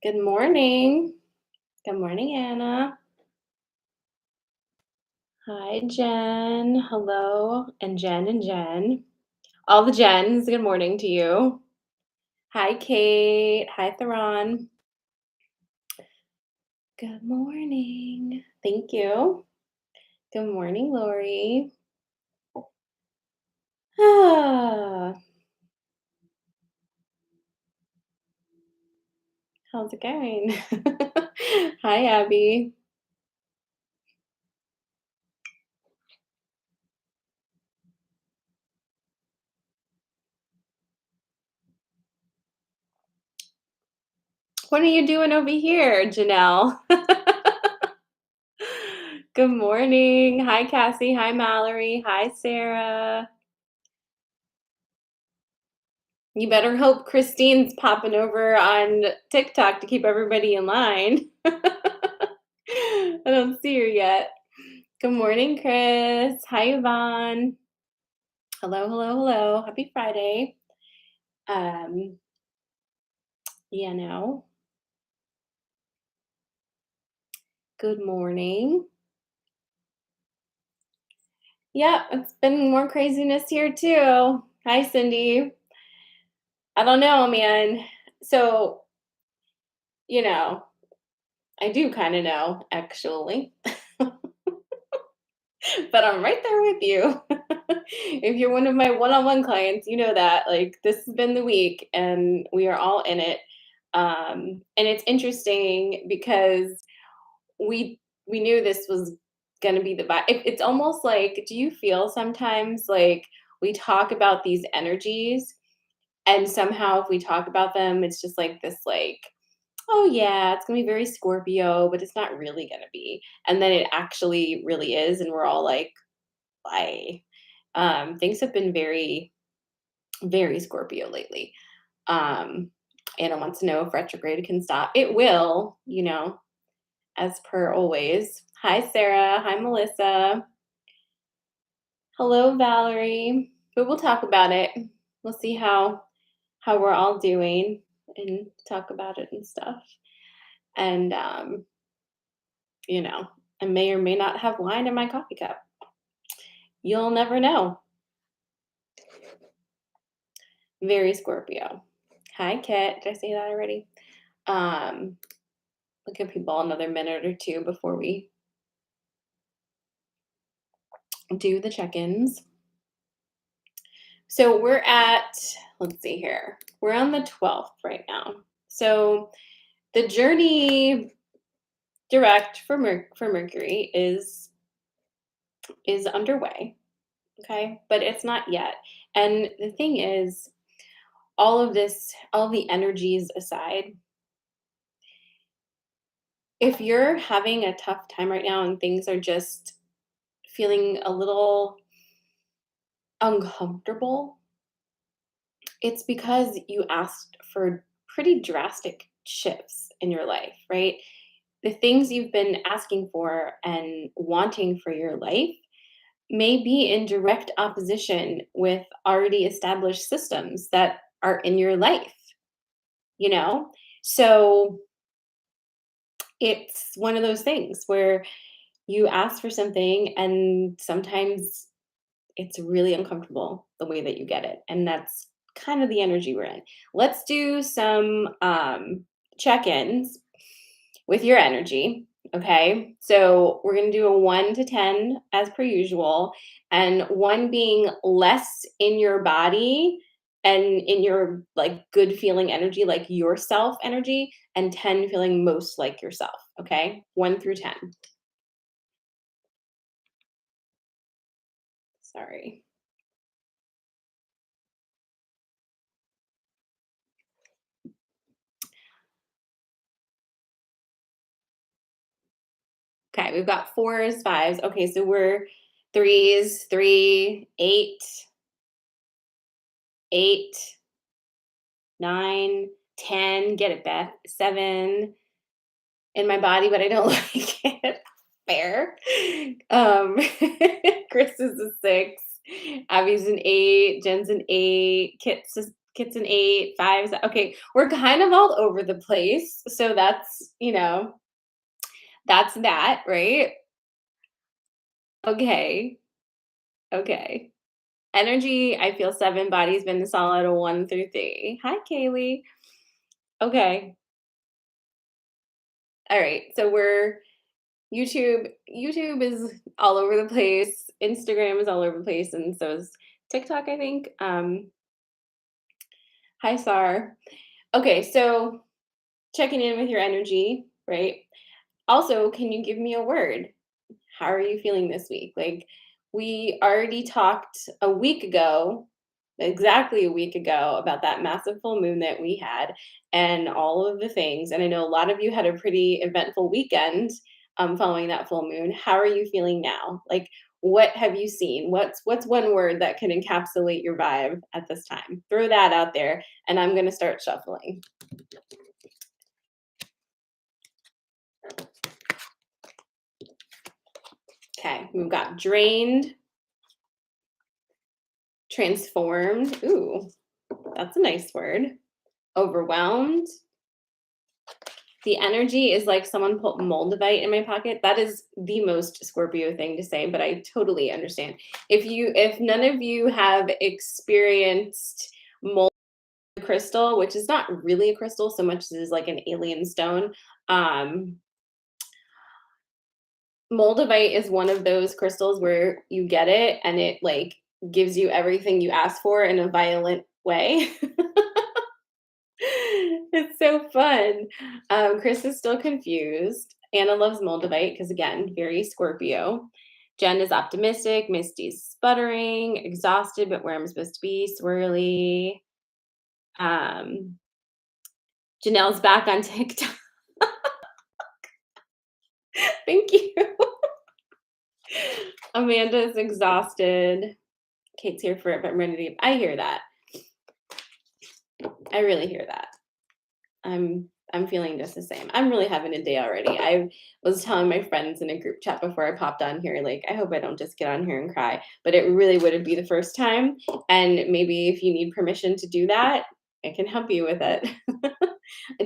Good morning. Good morning, Anna. Hi, Jen. Hello, and Jen and Jen. All the Jens, good morning to you. Hi, Kate. Hi, Theron. Good morning. Thank you. Good morning, Lori. Ah, how's it going? Hi, Abby. What are you doing over here, Janelle? Good morning. Hi, Cassie. Hi, Mallory. Hi, Sarah. You better hope Christine's popping over on TikTok to keep everybody in line. I don't see her yet. Good morning, Chris. Hi, Yvonne. Hello, hello, hello. Happy Friday. Um, you know, good morning. Yeah, it's been more craziness here too. Hi, Cindy. I don't know, man. So, you know, I do kind of know, actually. But I'm right there with you. If you're one of my one-on-one clients, you know that like this has been the week and we are all in it. And it's interesting because we knew this was going to be the vibe. It's almost like, do you feel sometimes like we talk about these energies and somehow if we talk about them, it's just like this like, oh yeah, it's gonna be very Scorpio, but it's not really gonna be. And then it actually really is, and we're all like, why? Things have been very, very Scorpio lately. Um, Anna wants to know if retrograde can stop. It will, as per always. Hi, Sarah. Hi, Melissa. Hello, Valerie. But we'll talk about it. We'll see how we're all doing and talk about it and stuff. And you know, I may or may not have wine in my coffee cup. You'll never know. Very Scorpio. Hi, Kit. Did I say that already? Um, we'll give people another minute or two before we do the check-ins. So we're at, let's see here. We're on the 12th right now. So the journey direct for Mercury is underway, okay? But it's not yet. And the thing is, all of this, all the energies aside, if you're having a tough time right now and things are just feeling a little uncomfortable, it's because you asked for pretty drastic shifts in your life, right? The things you've been asking for and wanting for your life may be in direct opposition with already established systems that are in your life, you know? So it's one of those things where you ask for something and sometimes it's really uncomfortable the way that you get it. And that's kind of the energy we're in. Let's do some check ins with your energy. Okay. So we're going to do a 1 to 10 as per usual, and 1 being less in your body and in your like good feeling energy, like yourself energy, and 10 feeling most like yourself. Okay. 1 through 10. Sorry. Okay, we've got 4s, 5s. Okay, so we're 3s, 3, 8, 8, 9, 10. Get it, Beth. 7 in my body, but I don't like it. Fair. Um, Chris is a 6. Abby's an 8. Jen's an 8. Gets an 8, 5s. Okay, we're kind of all over the place. So that's, that's that, right? Okay. Okay. Energy, I feel 7, body's been solid a 1 through 3. Hi, Kaylee. Okay. All right. So we're YouTube is all over the place. Instagram is all over the place, and so is TikTok, I think. Hi, Sar. Okay, so checking in with your energy, right? Also, can you give me a word? How are you feeling this week? Like, we already talked a week ago, exactly a week ago, about that massive full moon that we had and all of the things. And I know a lot of you had a pretty eventful weekend following that full moon. How are you feeling now? Like, what have you seen? What's one word that can encapsulate your vibe at this time? Throw that out there, and I'm gonna start shuffling. Okay, we've got drained, transformed. Ooh, that's a nice word. Overwhelmed. The energy is like someone put moldavite in my pocket. That is the most Scorpio thing to say, but I totally understand. If none of you have experienced mold crystal, which is not really a crystal so much as like an alien stone, um, moldavite is one of those crystals where you get it and it like gives you everything you ask for in a violent way. It's so fun. Chris is still confused. Anna loves Moldavite because, again, very Scorpio. Jen is optimistic. Misty's sputtering, exhausted, but where I'm supposed to be, swirly. Um, Janelle's back on TikTok. Thank you. Amanda's exhausted. Kate's here for it, but I'm ready to. I hear that. I really hear that. I'm feeling just the same. I'm really having a day already. I was telling my friends in a group chat before I popped on here, like, I hope I don't just get on here and cry, but it really wouldn't be the first time. And maybe if you need permission to do that, I can help you with it. I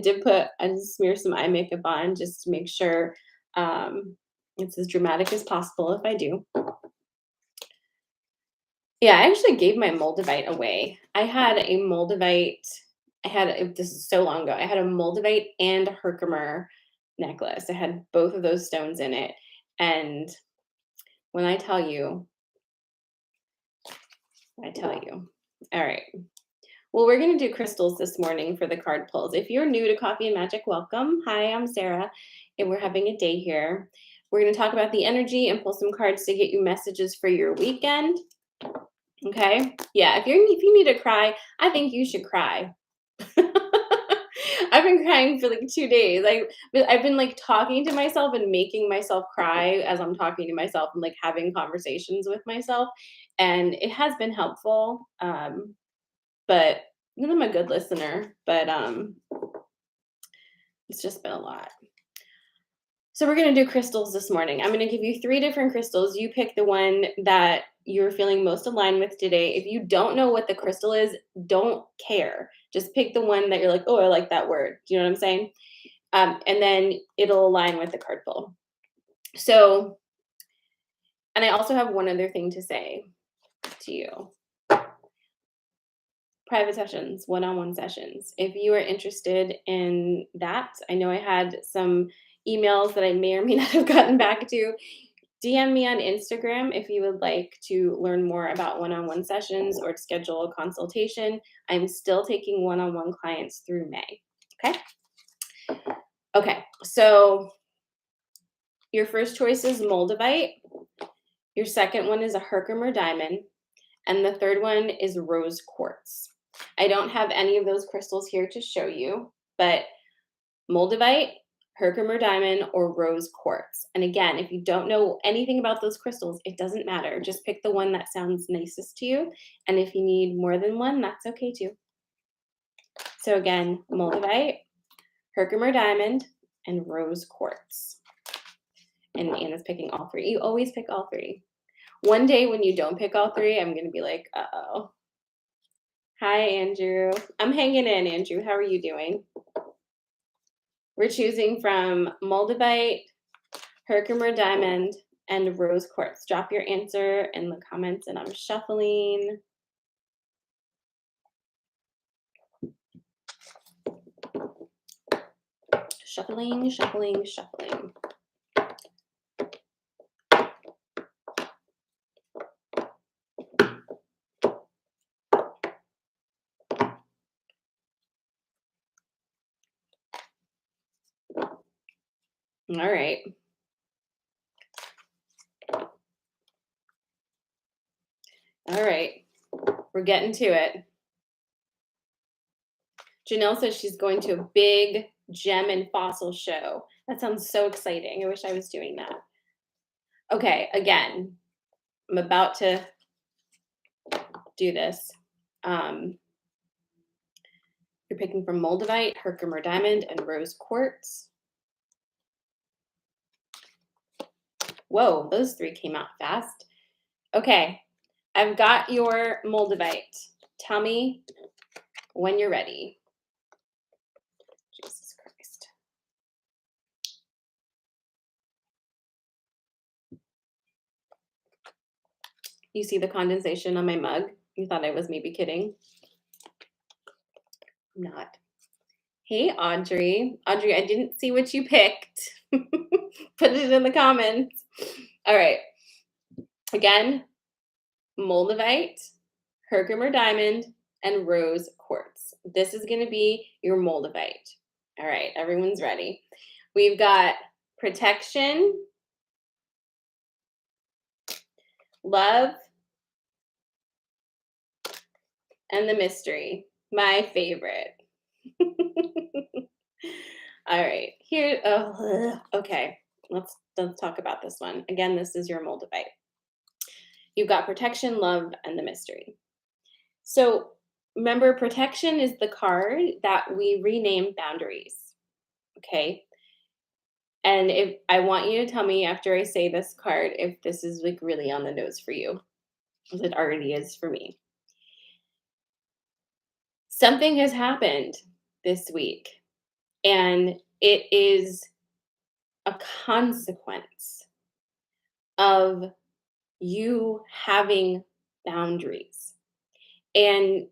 just smear some eye makeup on just to make sure it's as dramatic as possible if I do. Yeah, I actually gave my Moldavite away. This is so long ago. I had a Moldavite and a Herkimer necklace. I had both of those stones in it. And when I tell you. All right. Well, we're going to do crystals this morning for the card pulls. If you're new to Coffee and Magic, welcome. Hi, I'm Sarah, and we're having a day here. We're going to talk about the energy and pull some cards to get you messages for your weekend. Okay? Yeah, if you need to cry, I think you should cry. I've been crying for like 2 days. I've been like talking to myself and making myself cry as I'm talking to myself and like having conversations with myself, and it has been helpful. But and I'm a good listener, but it's just been a lot. So we're going to do crystals this morning. I'm going to give you 3 different crystals. You pick the one that you're feeling most aligned with today. If you don't know what the crystal is, don't care. Just pick the one that you're like, oh, I like that word. Do you know what I'm saying? And then it'll align with the card pull. So, and I also have one other thing to say to you. Private sessions, one-on-one sessions. If you are interested in that, I know I had some emails that I may or may not have gotten back to. DM me on Instagram if you would like to learn more about one-on-one sessions or to schedule a consultation. I'm still taking one-on-one clients through May. Okay? Okay, so your first choice is Moldavite. Your second one is a Herkimer diamond. And the third one is rose quartz. I don't have any of those crystals here to show you, but Moldavite, Herkimer diamond, or rose quartz. And again, if you don't know anything about those crystals, it doesn't matter. Just pick the one that sounds nicest to you. And if you need more than one, that's okay too. So again, Moldavite, Herkimer diamond, and rose quartz. And Anna's picking all 3. You always pick all 3. One day when you don't pick all 3, I'm going to be like, uh-oh. Hi, Andrew. I'm hanging in, Andrew. How are you doing? We're choosing from Moldavite, Herkimer Diamond, and Rose Quartz. Drop your answer in the comments and I'm shuffling. Shuffling, shuffling, shuffling. All right. All right. We're getting to it. Janelle says she's going to a big gem and fossil show. That sounds so exciting. I wish I was doing that. Okay, again, I'm about to do this. You're picking from Moldavite, Herkimer Diamond, and Rose Quartz. Whoa, those three came out fast. Okay, I've got your Moldavite. Tell me when you're ready. Jesus Christ. You see the condensation on my mug? You thought I was maybe kidding. I'm not. Hey, Audrey. Audrey, I didn't see what you picked. Put it in the comments. All right. Again, Moldavite, Herkimer Diamond, and Rose Quartz. This is going to be your Moldavite. All right, everyone's ready. We've got protection, love, and the mystery. My favorite. All right, here. Oh, okay. Let's talk about this one. Again, this is your Moldavite. You've got protection, love, and the mystery. So remember, protection is the card that we rename boundaries. Okay. And if I want you to tell me after I say this card if this is like really on the nose for you, as it already is for me. Something has happened this week, and it is a consequence of you having boundaries. And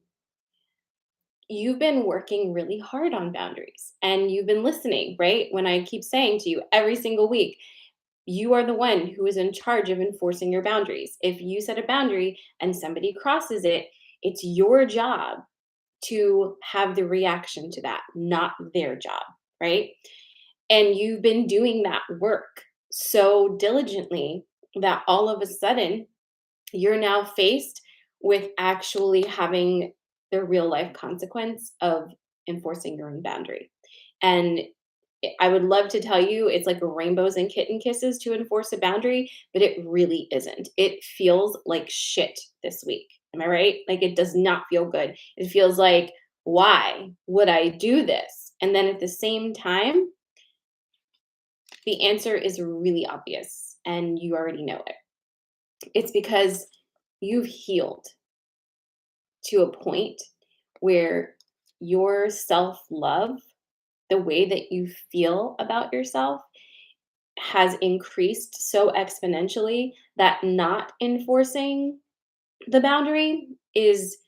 you've been working really hard on boundaries and you've been listening, right? When I keep saying to you every single week, you are the one who is in charge of enforcing your boundaries. If you set a boundary and somebody crosses it, it's your job to have the reaction to that, not their job, right? And you've been doing that work so diligently that all of a sudden you're now faced with actually having the real life consequence of enforcing your own boundary. And I would love to tell you it's like rainbows and kitten kisses to enforce a boundary, but it really isn't. It feels like shit this week. Am I right? Like it does not feel good. It feels like, why would I do this? And then at the same time, the answer is really obvious and you already know it. It's because you've healed to a point where your self love, the way that you feel about yourself, has increased so exponentially that not enforcing the boundary is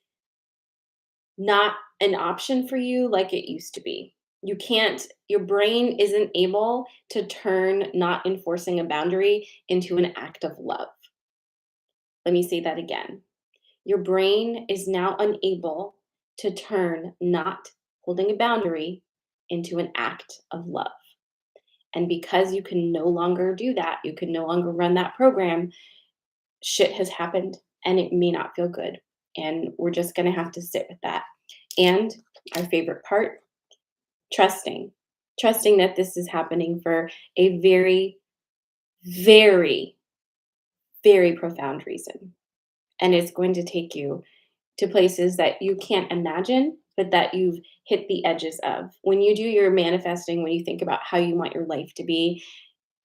not an option for you like it used to be. You can't, your brain isn't able to turn not enforcing a boundary into an act of love. Let me say that again. Your brain is now unable to turn not holding a boundary into an act of love. And because you can no longer do that, you can no longer run that program, shit has happened and it may not feel good. And we're just going to have to sit with that. And our favorite part, trusting. Trusting that this is happening for a very, very, very profound reason. And it's going to take you to places that you can't imagine, but that you've hit the edges of. When you do your manifesting, when you think about how you want your life to be,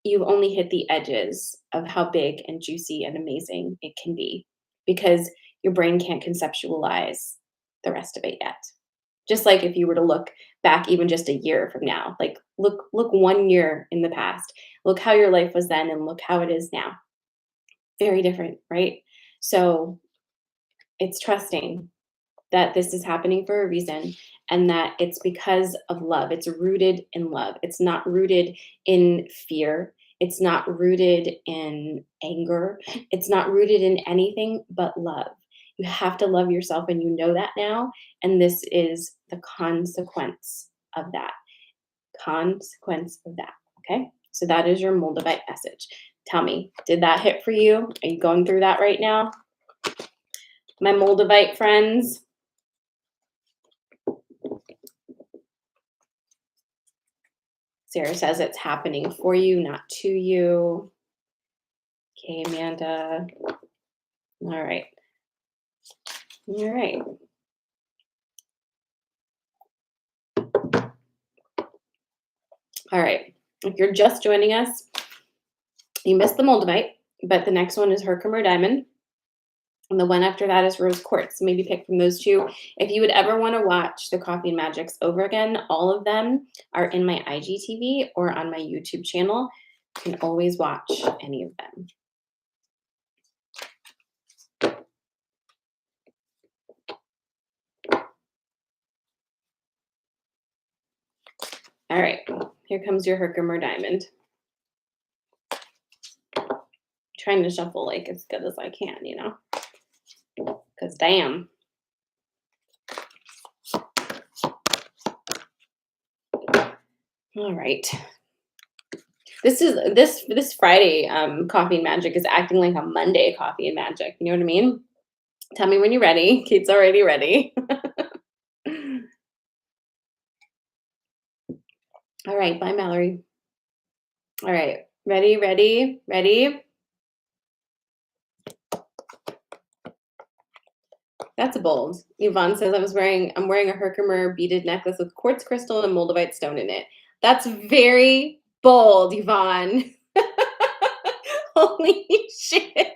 you've only hit the edges of how big and juicy and amazing it can be because your brain can't conceptualize the rest of it yet. Just like if you were to look back even just a year from now, like look 1 year in the past, look how your life was then and look how it is now. Very different, right? So it's trusting that this is happening for a reason and that it's because of love. It's rooted in love. It's not rooted in fear. It's not rooted in anger. It's not rooted in anything but love. You have to love yourself, and you know that now. And this is the consequence of that. Consequence of that. Okay. So that is your Moldavite message. Tell me, did that hit for you? Are you going through that right now? My Moldavite friends. Sarah says it's happening for you, not to you. Okay, Amanda. All right. All right. All right. If you're just joining us, you missed the Moldavite, but the next one is Herkimer Diamond. And the one after that is Rose Quartz. Maybe pick from those two. If you would ever want to watch the Coffee and Magics over again, all of them are in my IGTV or on my YouTube channel. You can always watch any of them. All right, here comes your Herkimer Diamond. Trying to shuffle like as good as I can, you know, because damn. All right. This Friday, Coffee and Magic is acting like a Monday Coffee and Magic. You know what I mean? Tell me when you're ready. Kate's already ready. All right, bye, Mallory. All right, ready, ready, ready. That's bold. Yvonne says I'm wearing a Herkimer beaded necklace with quartz crystal and a moldavite stone in it. That's very bold, Yvonne. Holy shit.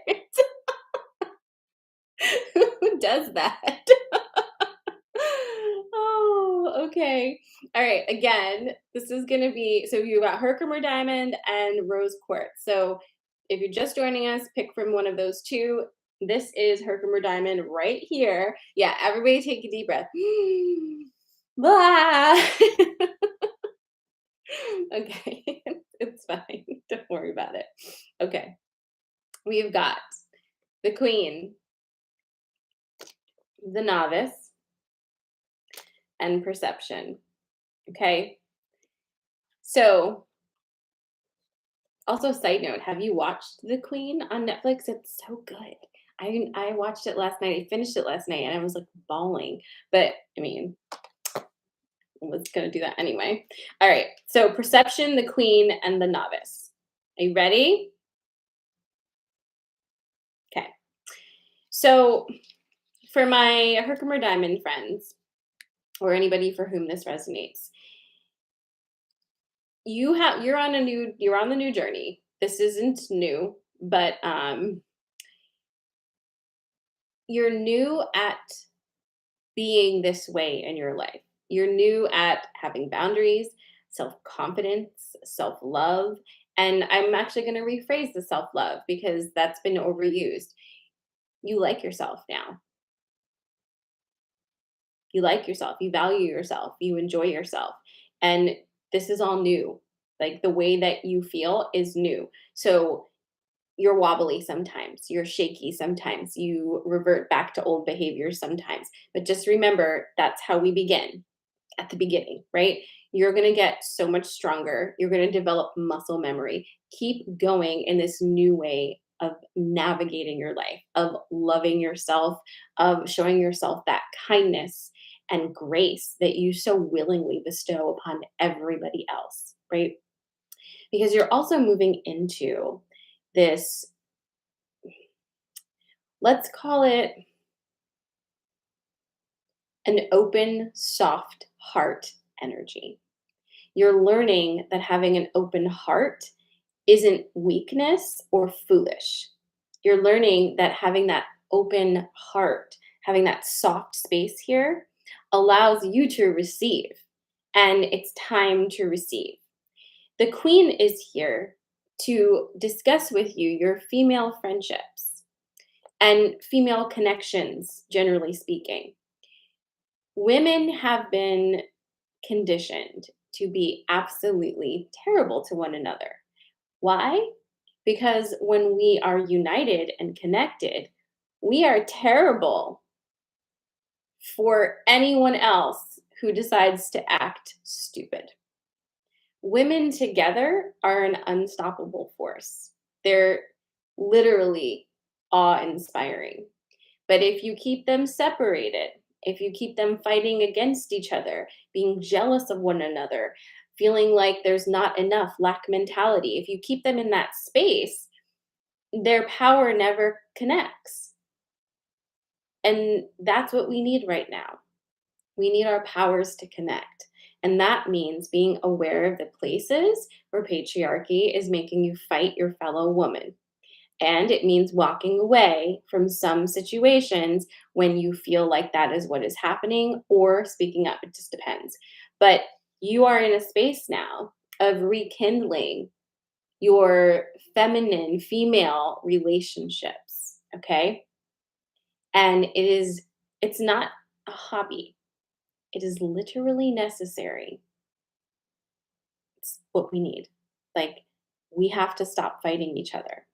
Who does that? Oh, okay. All right. Again, this is going to be so you got Herkimer Diamond and Rose Quartz. So if you're just joining us, pick from one of those two. This is Herkimer Diamond right here. Yeah, everybody take a deep breath. Blah. Okay, it's fine. Don't worry about it. Okay, we've got the Queen, the Novice, and Perception. Okay, so also side note, have you watched The Queen on Netflix? It's so good. I watched it last night. I finished it last night, and I was like bawling. But I mean, I was gonna do that anyway. All right. So Perception, the Queen, and the Novice. Are you ready? Okay. So for my Herkimer Diamond friends, or anybody for whom this resonates, you're on the new journey. This isn't new, but you're new at being this way in your life. You're new at having boundaries, self-confidence, self-love, and I'm actually going to rephrase the self-love because that's been overused. You like yourself now. You like yourself, you value yourself, you enjoy yourself. And this is all new. Like the way that you feel is new. So you're wobbly sometimes, you're shaky sometimes, you revert back to old behaviors sometimes. But just remember that's how we begin at the beginning, right? You're going to get so much stronger. You're going to develop muscle memory. Keep going in this new way of navigating your life, of loving yourself, of showing yourself that kindness and grace that you so willingly bestow upon everybody else, right? Because you're also moving into this, let's call it an open, soft heart energy. You're learning that having an open heart isn't weakness or foolish. You're learning that having that open heart, having that soft space here allows you to receive, and it's time to receive. The queen is here to discuss with you your female friendships and female connections, generally speaking. Women have been conditioned to be absolutely terrible to one another. Why? Because when we are united and connected, we are terrible for anyone else who decides to act stupid. Women together are an unstoppable force. They're literally awe inspiring. But if you keep them separated, if you keep them fighting against each other, being jealous of one another, feeling like there's not enough, lack mentality, if you keep them in that space, their power never connects. And that's what we need right now. We need our powers to connect. And that means being aware of the places where patriarchy is making you fight your fellow woman. And it means walking away from some situations when you feel like that is what is happening, or speaking up. It just depends. But you are in a space now of rekindling your feminine, female relationships. Okay. And it's not a hobby, it is literally necessary. It's what we need. Like, we have to stop fighting each other.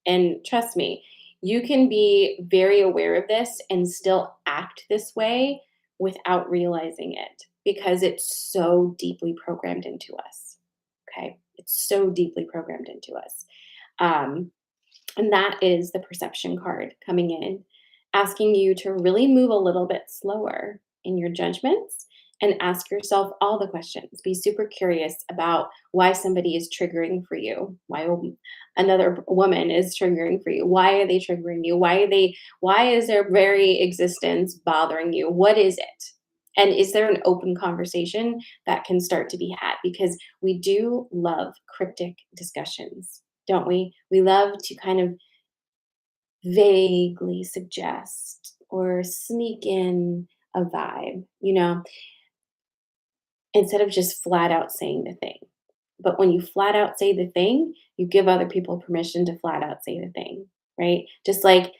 And trust me, you can be very aware of this and still act this way without realizing it, because it's so deeply programmed into us. Okay. It's so deeply programmed into us. Um, and that is the perception card coming in, asking you to really move a little bit slower in your judgments and ask yourself all the questions. Be super curious about why somebody is triggering for you, why another woman is triggering for you. Why are they triggering you? Why is their very existence bothering you? What is it? And is there an open conversation that can start to be had? Because we do love cryptic discussions, don't we? We love to kind of vaguely suggest or sneak in a vibe, instead of just flat out saying the thing. But when you flat out say the thing, you give other people permission to flat out say the thing, right? Just like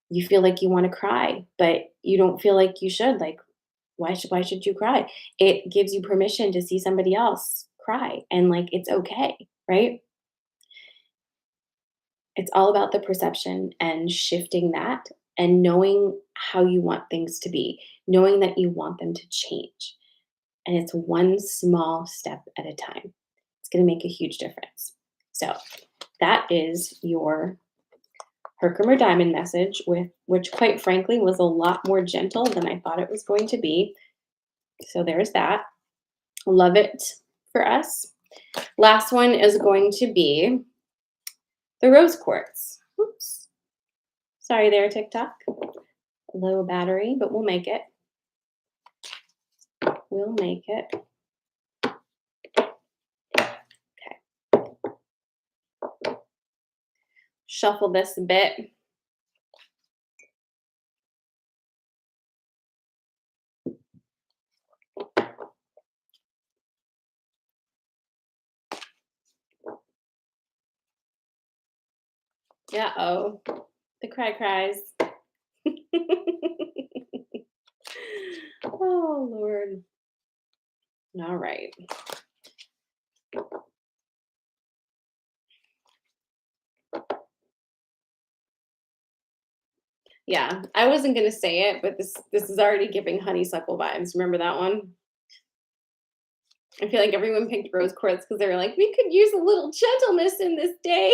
you feel like you want to cry, but you don't feel like you should. Like, why should you cry? It gives you permission to see somebody else cry, and like it's okay, right? It's all about the perception and shifting that, and knowing how you want things to be, knowing that you want them to change. And it's one small step at a time. It's going to make a huge difference. So that is your Herkimer Diamond message, which quite frankly was a lot more gentle than I thought it was going to be. So there's that. Love it for us. Last one is going to be the rose quartz. Oops. Sorry there, TikTok. Low battery, but we'll make it. We'll make it. Okay. Shuffle this a bit. Uh-oh. The cries. Oh, Lord. All right. Yeah, I wasn't gonna say it, but this is already giving honeysuckle vibes. Remember that one? I feel like everyone picked rose quartz because they were like, we could use a little gentleness in this day.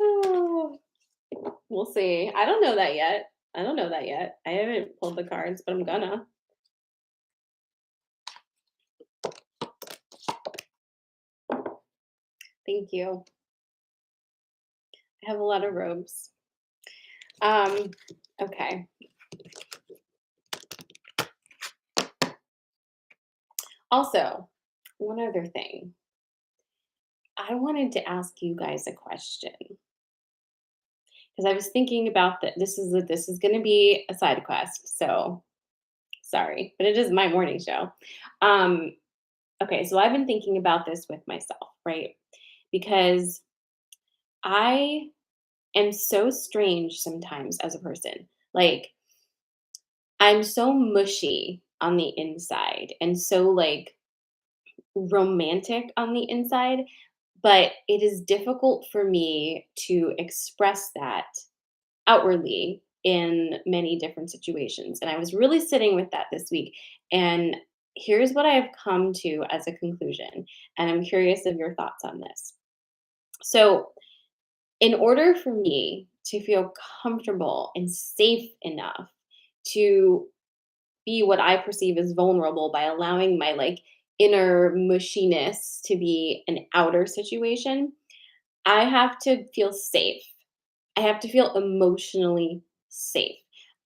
Oh, we'll see. I don't know that yet. I don't know that yet. I haven't pulled the cards, but I'm gonna. Thank you. I have a lot of robes. Okay. Also, one other thing. I wanted to ask you guys a question. because I was thinking about that. This is going to be a side quest, so sorry, but it is my morning show. Um, okay, so I've been thinking about this with myself, right? Because I am so strange sometimes as a person. Like, I'm so mushy on the inside and so like romantic on the inside, but it is difficult for me to express that outwardly in many different situations. And I was really sitting with that this week. And here's what I've come to as a conclusion. And I'm curious of your thoughts on this. So, in order for me to feel comfortable and safe enough to be what I perceive as vulnerable by allowing my like inner mushiness to be an outer situation, I have to feel safe. I have to feel emotionally safe.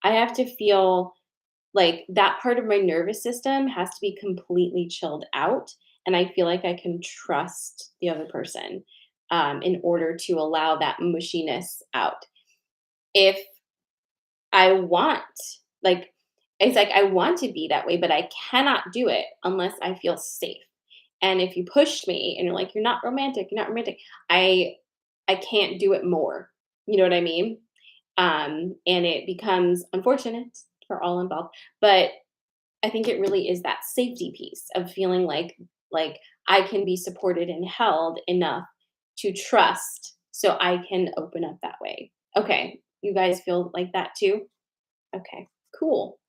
I have to feel like that part of my nervous system has to be completely chilled out. And I feel like I can trust the other person in order to allow that mushiness out. If I want, like, it's like I want to be that way, but I cannot do it unless I feel safe. And if you push me and you're like, you're not romantic, I I can't do it more. You know what I mean? And it becomes unfortunate for all involved. But I think it really is that safety piece of feeling like I can be supported and held enough to trust so I can open up that way. Okay. You guys feel like that too? Okay. Cool.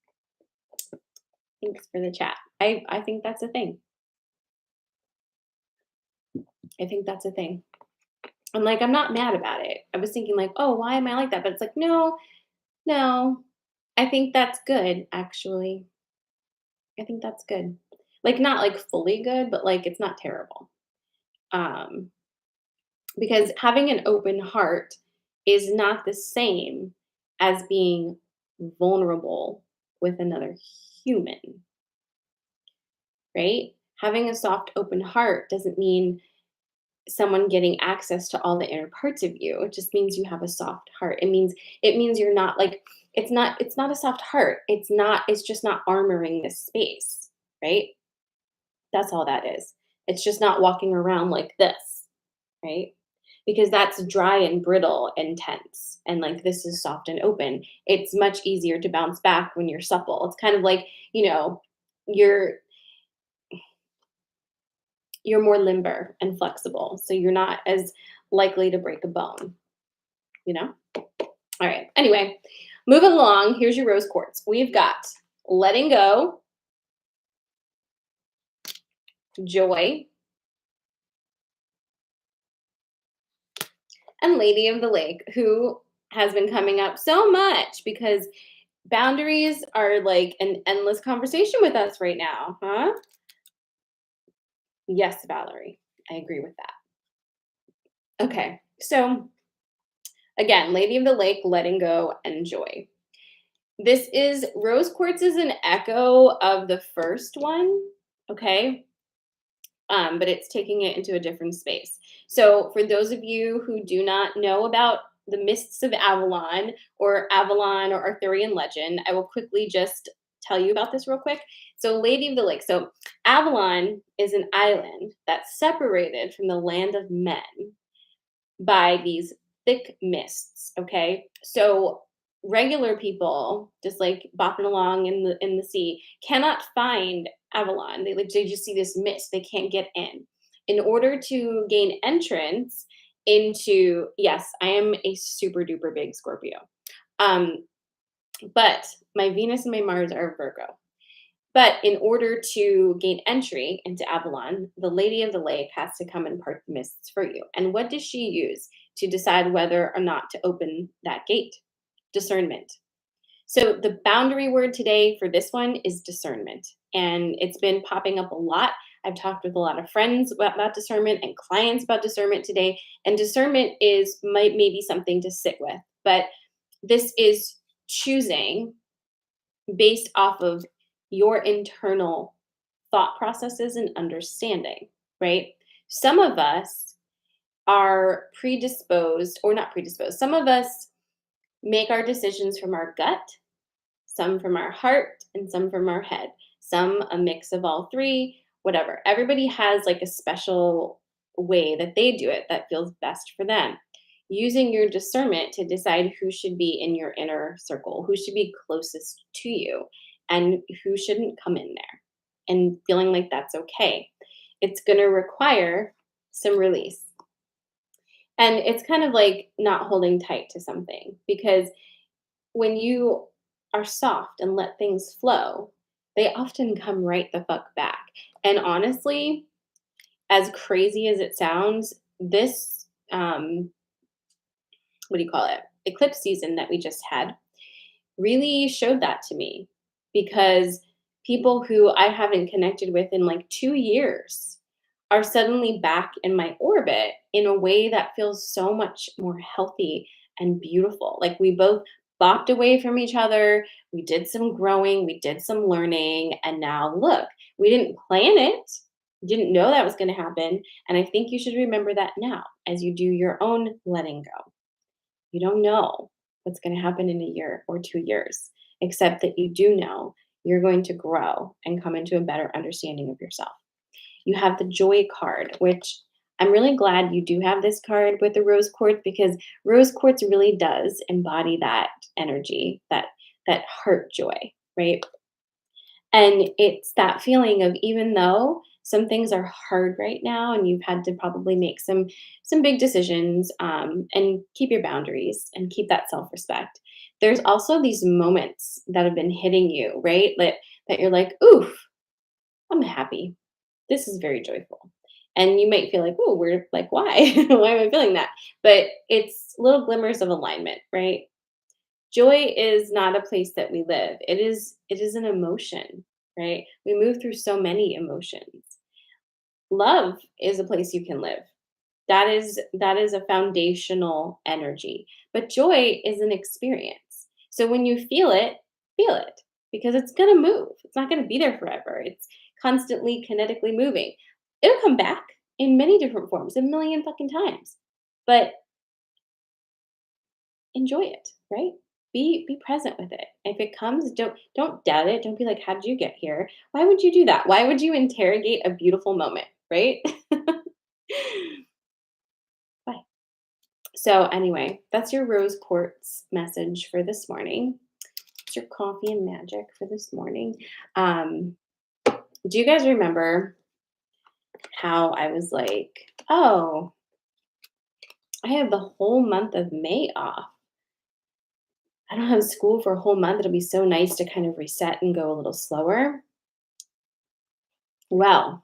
Thanks for the chat. I think that's a thing. I think that's a thing. I'm like, I'm not mad about it. I was thinking like, oh, why am I like that? But it's like, no, no. I think that's good, actually. I think that's good. Like not like fully good, but like it's not terrible. Um, because having an open heart is not the same as being vulnerable with another human, right? Having a soft, open heart doesn't mean someone getting access to all the inner parts of you. It just means you have a soft heart. It means you're not like it's not a soft heart. It's just not armoring this space, right? That's all that is. It's just not walking around like this, right? Because that's dry and brittle and tense. And like this is soft and open. It's much easier to bounce back when you're supple. It's kind of like, you're you're more limber and flexible. So you're not as likely to break a bone, you know? All right. Anyway, moving along, here's your rose quartz. We've got letting go, joy, and Lady of the Lake, who has been coming up so much because boundaries are like an endless conversation with us right now, huh? Yes, Valerie, I agree with that. Okay, so again, Lady of the Lake, letting go, and joy. This is rose quartz is an echo of the first one, okay? But it's taking it into a different space. So, for those of you who do not know about the Mists of Avalon or Arthurian legend, I will quickly just tell you about this real quick. So, Lady of the Lake. So, Avalon is an island that's separated from the land of men by these thick mists, okay? So regular people just like bopping along in the sea cannot find Avalon. They just see this mist. They can't get in. In order to gain entrance into, yes, I am a super duper big Scorpio. Um but my Venus and my Mars are Virgo. But in order to gain entry into Avalon, the Lady of the Lake has to come and part the mists for you. And what does she use to decide whether or not to open that gate? Discernment. So the boundary word today for this one is discernment. And it's been popping up a lot. I've talked with a lot of friends about discernment and clients about discernment today. And discernment might maybe something to sit with. But this is choosing based off of your internal thought processes and understanding, right? Some of us are predisposed or not predisposed. Some of us make our decisions from our gut, some from our heart, and some from our head. Some a mix of all three, whatever. Everybody has like a special way that they do it that feels best for them. Using your discernment to decide who should be in your inner circle, who should be closest to you, and who shouldn't come in there, and feeling like that's okay. It's going to require some release. And it's kind of like not holding tight to something because when you are soft and let things flow, they often come right the fuck back. And honestly, as crazy as it sounds, this what do you call it? Eclipse season that we just had really showed that to me because people who I haven't connected with in like 2 years are suddenly back in my orbit in a way that feels so much more healthy and beautiful. Like we both bopped away from each other. We did some growing, we did some learning. And now look, we didn't plan it, didn't know that was going to happen. And I think you should remember that now as you do your own letting go. You don't know what's going to happen in a year or 2 years, except that you do know you're going to grow and come into a better understanding of yourself. You have the joy card, which I'm really glad you do have this card with the rose quartz because rose quartz really does embody that energy, that heart joy, right? And it's that feeling of even though some things are hard right now and you've had to probably make some big decisions and keep your boundaries and keep that self-respect. There's also these moments that have been hitting you, right? That you're like, oof, I'm happy. This is very joyful. And you might feel like, oh, we're like, why? Why am I feeling that? But it's little glimmers of alignment, right? Joy is not a place that we live. It is an emotion, right? We move through so many emotions. Love is a place you can live. That is a foundational energy. But joy is an experience. So when you feel it because it's going to move. It's not going to be there forever. It's constantly kinetically moving. It'll come back in many different forms, a million fucking times. But enjoy it, right? Be present with it. If it comes, don't doubt it. Don't be like, how did you get here? Why would you do that? Why would you interrogate a beautiful moment, right? Bye. So anyway, that's your rose quartz message for this morning. It's your coffee and magic for this morning. Um, do you guys remember how I was like, oh, I have the whole month of May off. I don't have school for a whole month. It'll be so nice to kind of reset and go a little slower. Well,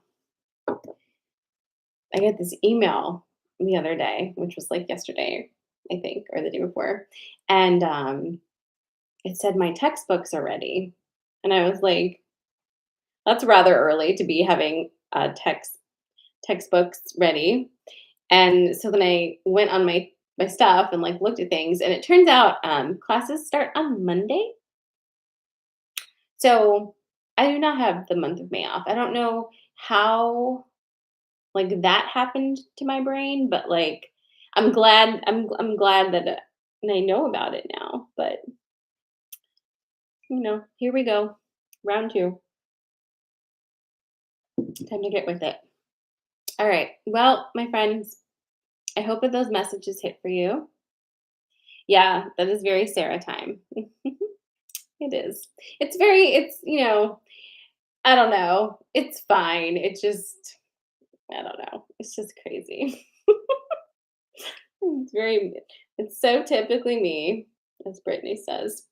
I got this email the other day, which was like yesterday, I think, or the day before. And it said my textbooks are ready. And I was like, that's rather early to be having textbooks ready. And so then I went on my stuff and like looked at things, and it turns out classes start on Monday. So I do not have the month of May off. I don't know how like that happened to my brain, but like I'm glad that I know about it now. But here we go, round two. Time to get with it. All right. Well, my friends, I hope that those messages hit for you. Yeah, that is very Sarah time. It is. It's I don't know. It's fine. I don't know. It's just crazy. It's very, it's so typically me, as Brittany says.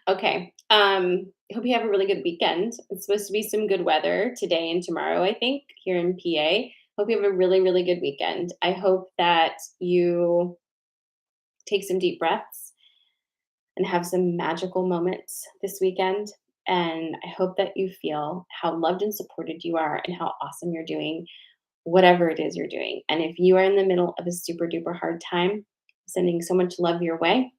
Okay. Hope you have a really good weekend. It's supposed to be some good weather today and tomorrow, I think, here in PA. Hope you have a really, really good weekend. I hope that you take some deep breaths and have some magical moments this weekend. And I hope that you feel how loved and supported you are and how awesome you're doing whatever it is you're doing. And if you are in the middle of a super duper hard time, sending so much love your way,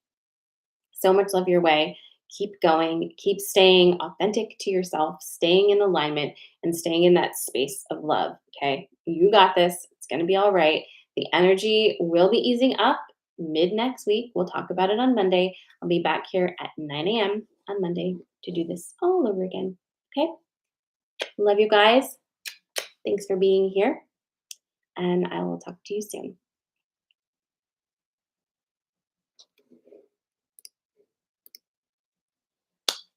so much love your way. Keep going, keep staying authentic to yourself, staying in alignment, and staying in that space of love. Okay. You got this. It's going to be all right. The energy will be easing up, mid next week. We'll talk about it on Monday. I'll be back here at 9 a.m. on Monday to do this all over again. Okay? Love you guys. Thanks for being here. And I will talk to you soon.